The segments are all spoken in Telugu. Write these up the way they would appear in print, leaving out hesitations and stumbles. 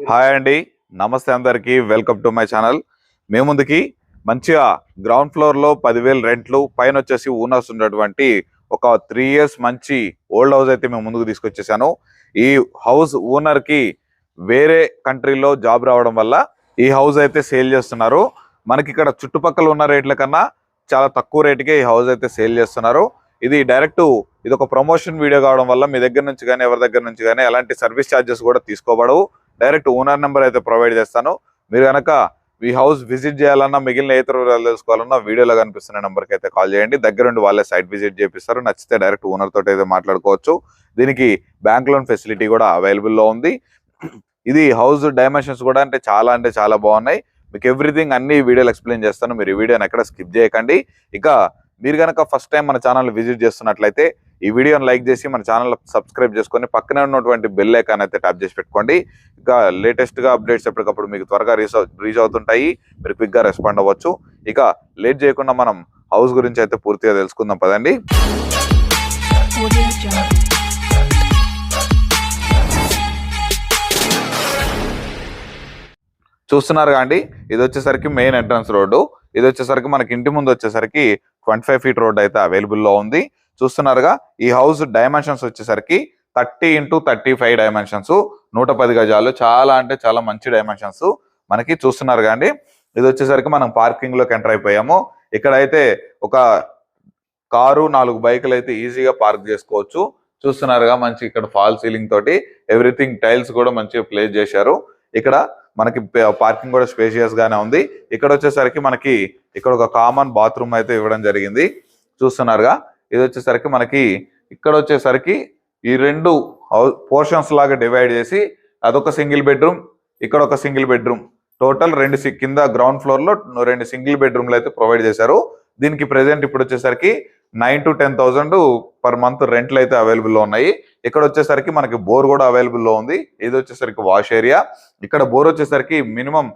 హాయ్ అండి, నమస్తే అందరికి. Welcome to my channel. మేము ముందుకి మంచిగా గ్రౌండ్ ఫ్లోర్ లో 10,000 రెంట్లు, పైన వచ్చేసి ఓనర్స్ ఉన్నటువంటి ఒక 3 years మంచి ఓల్డ్ హౌస్ అయితే మేము ముందుకు తీసుకొచ్చేసాను. ఈ హౌస్ ఓనర్ కి వేరే కంట్రీలో జాబ్ రావడం వల్ల ఈ హౌస్ అయితే సేల్ చేస్తున్నారు. మనకి ఇక్కడ చుట్టుపక్కల ఉన్న రేట్ల కన్నా చాలా తక్కువ రేటుకే ఈ హౌస్ అయితే సేల్ చేస్తున్నారు. ఇది ఒక ప్రమోషన్ వీడియో కావడం వల్ల మీ దగ్గర నుంచి కానీ ఎవరి దగ్గర నుంచి కానీ ఎలాంటి సర్వీస్ ఛార్జెస్ కూడా తీసుకోబడవు. డైరెక్ట్ ఓనర్ నెంబర్ అయితే ప్రొవైడ్ చేస్తాను. మీరు కనుక ఈ హౌస్ విజిట్ చేయాలన్నా, మిగిలిన ఏ ఇతర వివరాలు తెలుసుకోవాలన్నా వీడియోలో కనిపిస్తున్న నెంబర్కి అయితే కాల్ చేయండి. దగ్గరుండి వాళ్ళే సైట్ విజిట్ చేపిస్తారు. నచ్చితే డైరెక్ట్ ఓనర్ తోటి అయితే మాట్లాడుకోవచ్చు. దీనికి బ్యాంక్ లోన్ ఫెసిలిటీ కూడా అవైలబుల్లో ఉంది. ఇది హౌస్ డైమెన్షన్స్ కూడా అంటే చాలా బాగున్నాయి. మీకు ఎవ్రీథింగ్ అన్ని వీడియోలు ఎక్స్ప్లెయిన్ చేస్తాను. మీరు ఈ వీడియోని ఎక్కడ స్కిప్ చేయకండి. ఇక మీరు కనుక ఫస్ట్ టైం మన ఛానల్ విజిట్ చేస్తున్నట్లయితే ఈ వీడియోని లైక్ చేసి మన ఛానల్ సబ్స్క్రైబ్ చేసుకొని పక్కనే ఉన్నటువంటి బెల్ ఐకాన్ అయితే ట్యాప్ చేసి పెట్టుకోండి. ఇక లేటెస్ట్గా అప్డేట్స్ ఎప్పటికప్పుడు మీకు త్వరగా రీచ్ అవుతుంటాయి. మీరు క్విక్గా రెస్పాండ్ అవ్వచ్చు. ఇక లేట్ చేయకుండా మనం హౌస్ గురించి అయితే పూర్తిగా తెలుసుకుందాం పదండి. చూస్తున్నారు కాండి, ఇది వచ్చేసరికి మెయిన్ ఎంట్రన్స్ రోడ్డు. ఇది వచ్చేసరికి మనకి ఇంటి ముందు వచ్చేసరికి 25 feet రోడ్ అయితే అవైలబుల్లో ఉంది. చూస్తున్నారుగా, ఈ హౌస్ డైమెన్షన్స్ వచ్చేసరికి 30x35 డైమెన్షన్స్, 110 గజాలు. చాలా మంచి డైమెన్షన్స్ మనకి. చూస్తున్నారు కాండి, ఇది వచ్చేసరికి మనం పార్కింగ్ లోకి ఎంటర్ అయిపోయాము. ఇక్కడైతే ఒక కారు 4 బైకులు అయితే ఈజీగా పార్క్ చేసుకోవచ్చు. చూస్తున్నారుగా, మంచి ఇక్కడ ఫాల్ సీలింగ్ తోటి ఎవ్రీథింగ్ టైల్స్ కూడా మంచిగా ప్లేస్ చేశారు. ఇక్కడ మనకి పార్కింగ్ కూడా స్పేషియస్ గానే ఉంది. ఇక్కడ వచ్చేసరికి మనకి ఇక్కడ ఒక కామన్ బాత్రూమ్ అయితే ఇవ్వడం జరిగింది. చూస్తున్నారుగా, ఇది వచ్చేసరికి మనకి ఇక్కడ వచ్చేసరికి ఈ రెండు పోర్షన్స్ లాగా డివైడ్ చేసి అదొక సింగిల్ బెడ్రూమ్, ఇక్కడ ఒక సింగిల్ బెడ్రూమ్, టోటల్ కింద గ్రౌండ్ ఫ్లోర్ లో 2 సింగిల్ బెడ్రూమ్లు అయితే ప్రొవైడ్ చేశారు. దీనికి ప్రెసెంట్ ఇప్పుడు వచ్చేసరికి 9,000 to 10,000 పర్ మంత్ రెంట్లు అయితే అవైలబుల్లో ఉన్నాయి. ఇక్కడ వచ్చేసరికి మనకి బోర్ కూడా అవైలబుల్లో ఉంది. ఇది వచ్చేసరికి వాష్ ఏరియా. ఇక్కడ బోర్ వచ్చేసరికి మినిమం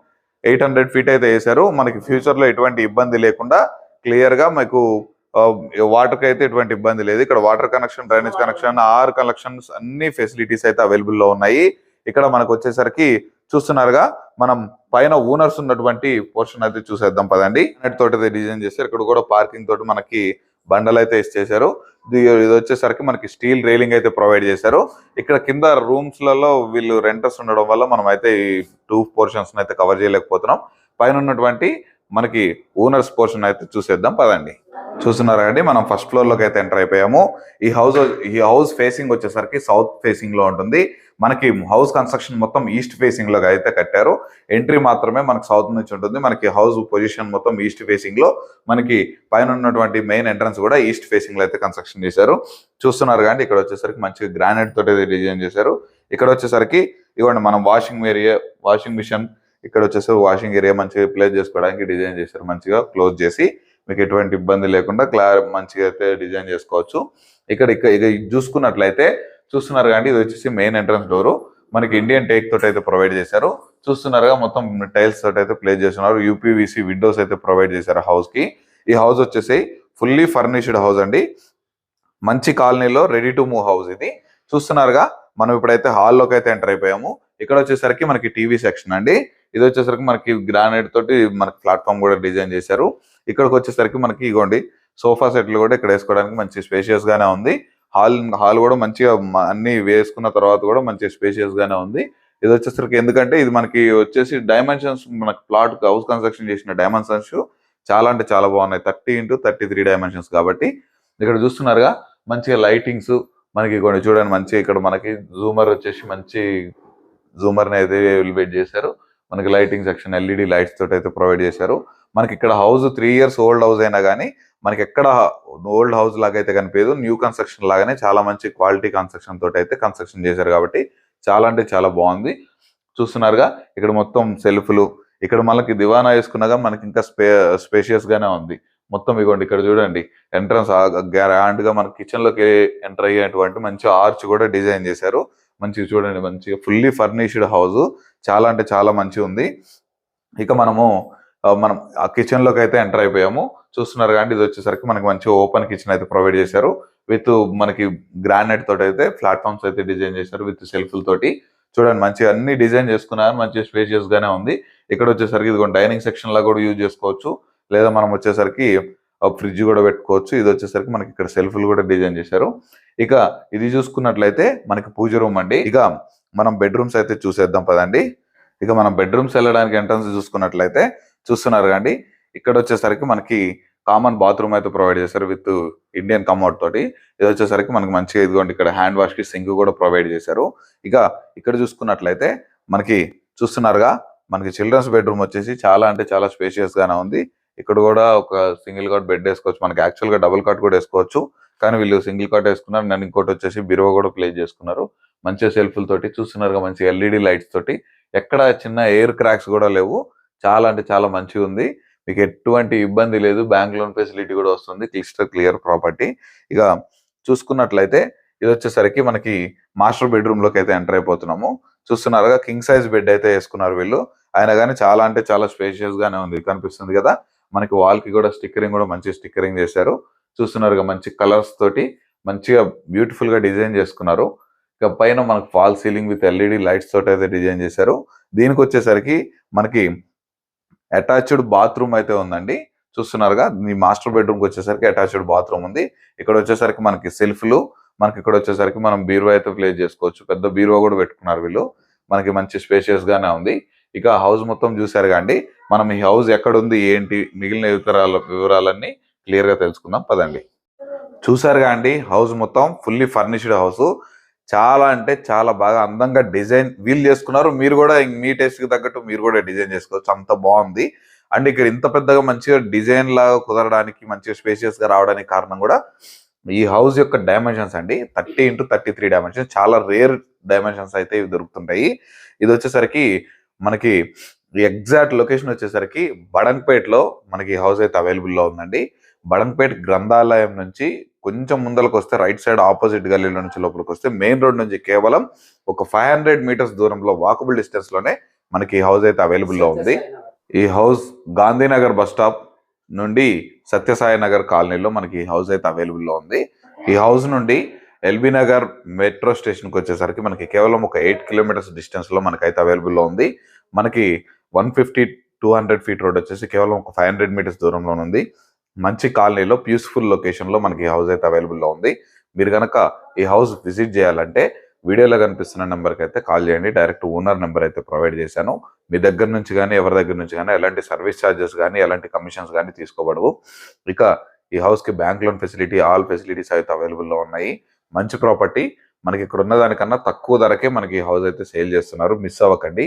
800 feet అయితే వేశారు. మనకి ఫ్యూచర్ లో ఎటువంటి ఇబ్బంది లేకుండా క్లియర్ గా మీకు వాటర్ కి అయితే ఎటువంటి ఇబ్బంది లేదు. ఇక్కడ వాటర్ కనెక్షన్, డ్రైనేజ్ కనెక్షన్, ఆర్ కనెక్షన్స్ అన్ని ఫెసిలిటీస్ అయితే అవైలబుల్లో ఉన్నాయి. ఇక్కడ మనకు వచ్చేసరికి చూస్తున్నారుగా, మనం పైన ఓనర్స్ ఉన్నటువంటి పోర్షన్ అయితే చూసేద్దాం పదండి. తోటి డిజైన్ చేశారు. ఇక్కడ కూడా పార్కింగ్ తోటి మనకి బండలు అయితే ఇచ్చేసారు. ఇది వచ్చేసరికి మనకి స్టీల్ రైలింగ్ అయితే ప్రొవైడ్ చేశారు. ఇక్కడ కింద రూమ్స్ లలో వీళ్ళు రెంటర్స్ ఉండడం వల్ల మనం అయితే ఈ 2 portions అయితే కవర్ చేయలేకపోతున్నాం. పైన ఉన్నటువంటి మనకి ఓనర్స్ పోర్షన్ అయితే చూసేద్దాం పదండి. చూస్తున్నారు అండి, మనం ఫస్ట్ ఫ్లోర్ లోకి అయితే ఎంటర్ అయిపోయాము. ఈ హౌస్ ఫేసింగ్ వచ్చేసరికి సౌత్ ఫేసింగ్ లో ఉంటుంది. మనకి హౌస్ కన్స్ట్రక్షన్ మొత్తం ఈస్ట్ ఫేసింగ్ లో అయితే కట్టారు. ఎంట్రీ మాత్రమే మనకి సౌత్ నుంచి ఉంటుంది. మనకి హౌస్ పొజిషన్ మొత్తం ఈస్ట్ ఫేసింగ్ లో, మనకి పైన ఉన్నటువంటి మెయిన్ ఎంట్రన్స్ కూడా ఈస్ట్ ఫేసింగ్ లో అయితే కన్స్ట్రక్షన్ చేశారు. చూస్తున్నారు కానీ ఇక్కడ వచ్చేసరికి మంచిగా గ్రానైట్ తోటి డిజైన్ చేశారు. ఇక్కడ వచ్చేసరికి ఇవ్వండి, మనం వాషింగ్ మిషన్, ఇక్కడ వచ్చేసరికి వాషింగ్ ఏరియా మంచిగా ప్లేస్ చేసుకోవడానికి డిజైన్ చేశారు. మంచిగా క్లోజ్ చేసి మీకు ఎటువంటి ఇబ్బంది లేకుండా మంచిగా అయితే డిజైన్ చేసుకోవచ్చు. ఇక చూసుకున్నట్లయితే చూస్తున్నారు కానీ ఇది వచ్చేసి మెయిన్ ఎంట్రన్స్ డోరు. మనకి ఇండియన్ టేక్ తోటి అయితే ప్రొవైడ్ చేశారు. చూస్తున్నారుగా, మొత్తం టైల్స్ తోటి అయితే ప్లేస్ చేస్తున్నారు. యూపీవీసీ విండోస్ అయితే ప్రొవైడ్ చేశారు హౌస్ కి. ఈ హౌస్ వచ్చేసి ఫుల్లీ ఫర్నిష్డ్ హౌస్ అండి. మంచి కాలనీలో రెడీ టు మూవ్ హౌస్ ఇది. చూస్తున్నారుగా, మనం ఇప్పుడైతే హాల్లోకి అయితే ఎంటర్ అయిపోయాము. ఇక్కడ వచ్చేసరికి మనకి టీవీ సెక్షన్ అండి. ఇది వచ్చేసరికి మనకి గ్రానైట్ తోటి మనకి ప్లాట్ఫామ్ కూడా డిజైన్ చేశారు. ఇక్కడికి వచ్చేసరికి మనకి ఇగోండి సోఫా సెట్లు కూడా ఇక్కడ వేసుకోవడానికి మంచి స్పేషియస్ గానే ఉంది. హాల్ కూడా మంచిగా అన్ని వేసుకున్న తర్వాత కూడా మంచి స్పేషియస్ గానే ఉంది. ఇది వచ్చేసరికి ఎందుకంటే ఇది మనకి వచ్చేసి డైమెన్షన్స్, మనకి ప్లాట్ హౌస్ కన్స్ట్రక్షన్ చేసిన డైమెన్షన్స్ చాలా బాగున్నాయి. 30x33 డైమెన్షన్స్ కాబట్టి. ఇక్కడ చూస్తున్నారుగా, మంచిగా లైటింగ్స్ మనకి చూడండి. మంచి ఇక్కడ మనకి జూమర్ వచ్చేసి మంచి జూమర్ని అయితే ఎలివేట్ చేశారు. మనకి లైటింగ్ సెక్షన్ ఎల్ఈడి లైట్స్ తోటి అయితే ప్రొవైడ్ చేశారు. మనకి ఇక్కడ హౌస్ 3 years ఓల్డ్ హౌస్ అయినా కానీ మనకి ఎక్కడ ఓల్డ్ హౌస్ లాగా అయితే కనిపించదు. న్యూ కన్స్ట్రక్షన్ లాగానే చాలా మంచి క్వాలిటీ కన్స్ట్రక్షన్ తోటి అయితే కన్స్ట్రక్షన్ చేశారు కాబట్టి చాలా బాగుంది. చూస్తున్నారుగా, ఇక్కడ మొత్తం సెల్ఫ్లు, ఇక్కడ మనకి దివానా వేసుకున్నాగా మనకి ఇంకా స్పేషియస్ గానే ఉంది. మొత్తం ఇవ్వండి, ఇక్కడ చూడండి ఎంట్రన్స్ గ్రాండ్ గా మన కిచెన్ లోకి ఎంటర్ అయ్యేటువంటి మంచి ఆర్చ్ కూడా డిజైన్ చేశారు. మంచిగా చూడండి, మంచిగా ఫుల్లీ ఫర్నిష్డ్ హౌస్. చాలా మంచిగా ఉంది. ఇక మనం ఆ కిచెన్ లోకి అయితే ఎంటర్ అయిపోయాము. చూస్తున్నారు కానీ ఇది వచ్చేసరికి మనకి మంచి ఓపెన్ కిచెన్ అయితే ప్రొవైడ్ చేశారు. విత్ మనకి గ్రానైట్ తోటి అయితే ప్లాట్ఫామ్స్ అయితే డిజైన్ చేశారు విత్ సెల్ఫ్ల తోటి. చూడండి మంచిగా అన్ని డిజైన్ చేసుకున్నారు, మంచి స్పేషియస్ గానే ఉంది. ఇక్కడ వచ్చేసరికి ఇది డైనింగ్ సెక్షన్ లా కూడా యూజ్ చేసుకోవచ్చు, లేదా మనం వచ్చేసరికి ఫ్రిడ్జ్ కూడా పెట్టుకోవచ్చు. ఇది వచ్చేసరికి మనకి ఇక్కడ సెల్ఫ్లు కూడా డిజైన్ చేశారు. ఇక ఇది చూసుకున్నట్లయితే మనకి పూజ రూమ్ అండి. ఇక మనం బెడ్రూమ్స్ అయితే చూసేద్దాం పదండి. ఇక మనం బెడ్రూమ్స్ వెళ్ళడానికి ఎంట్రన్స్ చూసుకున్నట్లయితే చూస్తున్నారు కండి, ఇక్కడ వచ్చేసరికి మనకి కామన్ బాత్రూమ్ అయితే ప్రొవైడ్ చేశారు విత్ ఇండియన్ కమోడ్ తోటి. ఇది వచ్చేసరికి మనకి మంచిగా ఇదిగోండి ఇక్కడ హ్యాండ్ వాష్ కి సింక్ కూడా ప్రొవైడ్ చేశారు. ఇక ఇక్కడ చూసుకున్నట్లయితే మనకి చూస్తున్నారుగా మనకి చిల్డ్రన్స్ బెడ్రూమ్ వచ్చేసి చాలా అంటే చాలా స్పేషియస్ గానే ఉంది. ఇక్కడ కూడా ఒక సింగిల్ కాట్ బెడ్ వేసుకోవచ్చు, మనకి యాక్చువల్ గా డబుల్ కాట్ కూడా వేసుకోవచ్చు, కానీ వీళ్ళు సింగిల్ కాట్ వేసుకున్నారు. నన్ను ఇంకోటి వచ్చేసి బిరువ కూడా ప్లేస్ చేసుకున్నారు. మంచిగా సెల్ఫ్ల తోటి చూస్తున్నారుగా, మంచి ఎల్ఈడి లైట్స్ తోటి, ఎక్కడ చిన్న ఎయిర్ క్రాక్స్ కూడా లేవు. చాలా అంటే చాలా మంచిగా ఉంది, మీకు ఎటువంటి ఇబ్బంది లేదు. బ్యాంక్ లోన్ ఫెసిలిటీ కూడా వస్తుంది, క్లియర్ ప్రాపర్టీ. ఇక చూసుకున్నట్లయితే ఇది వచ్చేసరికి మనకి మాస్టర్ బెడ్రూమ్ లోకి అయితే ఎంటర్ అయిపోతున్నాము. చూస్తున్నారుగా కింగ్ సైజ్ బెడ్ అయితే వేసుకున్నారు వీళ్ళు. అయినా కానీ చాలా అంటే చాలా స్పేషియస్ గానే ఉంది, కనిపిస్తుంది కదా. మనకి వాల్ కి కూడా స్టిక్కరింగ్ కూడా మంచి స్టిక్కరింగ్ చేశారు. చూస్తున్నారుగా మంచి కలర్స్ తోటి మంచిగా బ్యూటిఫుల్ గా డిజైన్ చేసుకున్నారు. ఇక పైన మనకు fall ceiling with LED lights తోటి అయితే డిజైన్ చేశారు. దీనికి వచ్చేసరికి మనకి అటాచ్డ్ బాత్రూమ్ అయితే ఉందండి. చూస్తున్నారుగా మీ మాస్టర్ బెడ్రూమ్ కి వచ్చేసరికి అటాచ్డ్ బాత్రూమ్ ఉంది. ఇక్కడ వచ్చేసరికి మనకి సెల్ఫ్లు, మనకి ఇక్కడ వచ్చేసరికి మనం బీరువా అయితే ప్లేస్ చేసుకోవచ్చు. పెద్ద బీరువా కూడా పెట్టుకున్నారు వీళ్ళు, మనకి మంచి స్పేషియస్ గానే ఉంది. ఇక హౌస్ మొత్తం చూసారు కండి. మనం ఈ హౌస్ ఎక్కడ ఉంది ఏంటి మిగిలిన వివరాలన్నీ క్లియర్ గా తెలుసుకుందాం పదండి. చూసారుగా అండి, హౌస్ మొత్తం ఫుల్లీ ఫర్నిష్డ్ హౌస్. చాలా అంటే చాలా బాగా అందంగా డిజైన్ వీల్ చేసుకున్నారు. మీరు కూడా మీ టేస్ట్ కి తగ్గట్టు మీరు కూడా డిజైన్ చేసుకోవచ్చు, అంత బాగుంది. అండ్ ఇక్కడ ఇంత పెద్దగా మంచిగా డిజైన్ లాగా కుదరడానికి, మంచిగా స్పేషియస్ గా రావడానికి కారణం కూడా ఈ హౌస్ యొక్క డైమెన్షన్స్ అండి. 30x33 డైమెన్షన్స్, చాలా రేర్ డైమెన్షన్స్ అయితే ఇవి దొరుకుతుంటాయి. ఇది వచ్చేసరికి మనకి ఎగ్జాక్ట్ లొకేషన్ వచ్చేసరికి బడంగ్పేటలో మనకి హౌస్ అయితే అవైలబుల్ లో ఉందండి. బడంగ్పేట్ గ్రంథాలయం నుంచి కొంచెం ముందరకు వస్తే రైట్ సైడ్ ఆపోజిట్ గల్లీలో నుంచి లోపలికి వస్తే మెయిన్ రోడ్ నుంచి కేవలం ఒక 500 మీటర్స్ దూరంలో వాకబుల్ డిస్టెన్స్ లోనే మనకి ఈ హౌస్ అయితే అవైలబుల్ లో ఉంది. ఈ హౌస్ గాంధీనగర్ బస్ స్టాప్ నుండి సత్యసాయి నగర్ కాలనీలో మనకి ఈ హౌస్ అయితే అవైలబుల్ లో ఉంది. ఈ హౌస్ నుండి ఎల్బీ నగర్ మెట్రో స్టేషన్ కి వచ్చేసరికి మనకి కేవలం ఒక 8 కిలోమీటర్స్ డిస్టెన్స్ లో మనకైతే అవైలబుల్ లో ఉంది. మనకి 150-200 ఫీట్ రోడ్ వచ్చేసి కేవలం ఒక 500 మీటర్స్ దూరంలో ఉంది. మంచి కాలనీలో పీస్ఫుల్ లొకేషన్ లో మనకి ఈ హౌస్ అయితే అవైలబుల్ లో ఉంది. మీరు కనుక ఈ హౌస్ విజిట్ చేయాలంటే వీడియోలో కనిపిస్తున్న నెంబర్కి అయితే కాల్ చేయండి. డైరెక్ట్ ఓనర్ నెంబర్ అయితే ప్రొవైడ్ చేశాను. మీ దగ్గర నుంచి కానీ ఎవరి దగ్గర నుంచి కానీ ఎలాంటి సర్వీస్ ఛార్జెస్ కానీ ఎలాంటి కమిషన్స్ కానీ తీసుకోబడవు. ఇక ఈ హౌస్ కి bank loan facility, all facilities అయితే అవైలబుల్ లో ఉన్నాయి. మంచి ప్రాపర్టీ, మనకి ఇక్కడ ఉన్న దానికన్నా తక్కువ ధరకే మనకి ఈ హౌస్ అయితే సేల్ చేస్తున్నారు, మిస్ అవ్వకండి.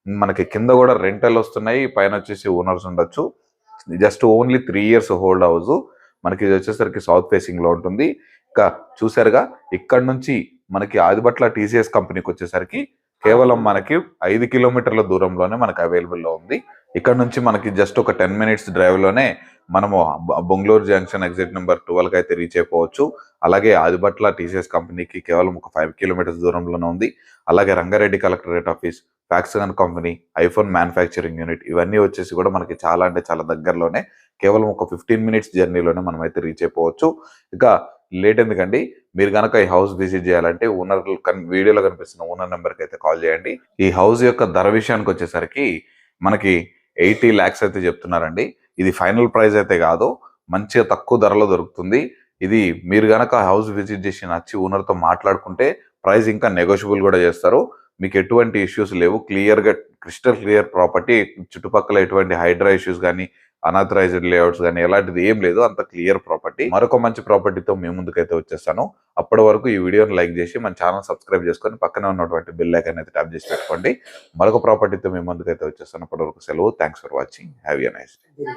మనకి కింద కూడా రెంటల్ వస్తున్నాయి, పైన వచ్చేసి ఓనర్స్ ఉండొచ్చు. Just only 3 years hold house. మనకి ఇది వచ్చేసరికి సౌత్ ఫేసింగ్ లో ఉంటుంది. ఇంకా చూసారుగా ఇక్కడ నుంచి మనకి ఆదిబట్ల టీసీఎస్ కంపెనీకి వచ్చేసరికి కేవలం మనకి 5 కిలోమీటర్ల దూరంలోనే మనకి అవైలబుల్ లో ఉంది. ఇక్కడ నుంచి మనకి జస్ట్ ఒక 10 minutes డ్రైవ్ లోనే మనము బొంగళూరు జంక్షన్ ఎగ్జిట్ నెంబర్ 12 అయితే రీచ్ అయిపోవచ్చు. అలాగే ఆదిబట్ల టీసీఎస్ కంపెనీకి కేవలం ఒక 5 kilometers దూరంలోనే ఉంది. అలాగే Rangareddy collectorate office, Foxconn company, iPhone manufacturing unit, ఇవన్నీ వచ్చేసి కూడా మనకి చాలా అంటే చాలా దగ్గరలోనే, కేవలం ఒక 15 minutes జర్నీలోనే మనం అయితే రీచ్ అయిపోవచ్చు. ఇక లేట్ ఎందుకండి, మీరు కనుక ఈ హౌస్ విజిట్ చేయాలంటే ఓనర్ వీడియోలో కనిపిస్తున్న ఓనర్ నెంబర్కి అయితే కాల్ చేయండి. ఈ హౌస్ యొక్క ధర విషయానికి వచ్చేసరికి మనకి 80 lakhs అయితే చెప్తున్నారండి. ఇది ఫైనల్ ప్రైస్ అయితే కాదు, మంచిగా తక్కువ ధరలో దొరుకుతుంది. ఇది మీరు కనుక హౌస్ విజిట్ చేసి నచ్చి ఓనర్తో మాట్లాడుకుంటే ప్రైస్ ఇంకా నెగోషియబుల్ కూడా చేస్తారు. మీకు ఎటువంటి ఇష్యూస్ లేవు, క్లియర్గా క్రిస్టల్ క్లియర్ ప్రాపర్టీ. చుట్టుపక్కల ఎటువంటి హైడ్రా ఇష్యూస్ కానీ, అనాథరైజ్డ్ లేఅవుట్స్ కానీ ఎలాంటిది ఏం లేదు, అంత క్లియర్ ప్రాపర్టీ. మరొక మంచి ప్రాపర్టీతో మీ ముందుకైతే వచ్చేస్తాను. అప్పటి వరకు ఈ వీడియోని లైక్ చేసి మన ఛానల్ సబ్స్క్రైబ్ చేసుకొని పక్కనే ఉన్నటువంటి బెల్ ఐకాన్ అయితే ట్యాప్ చేసి పెట్టుకోండి. మరొక ప్రాపర్టీతో మీ ముందుకైతే వచ్చేస్తాను. అప్పటి వరకు సెలవు. Thanks for watching. Have a nice day.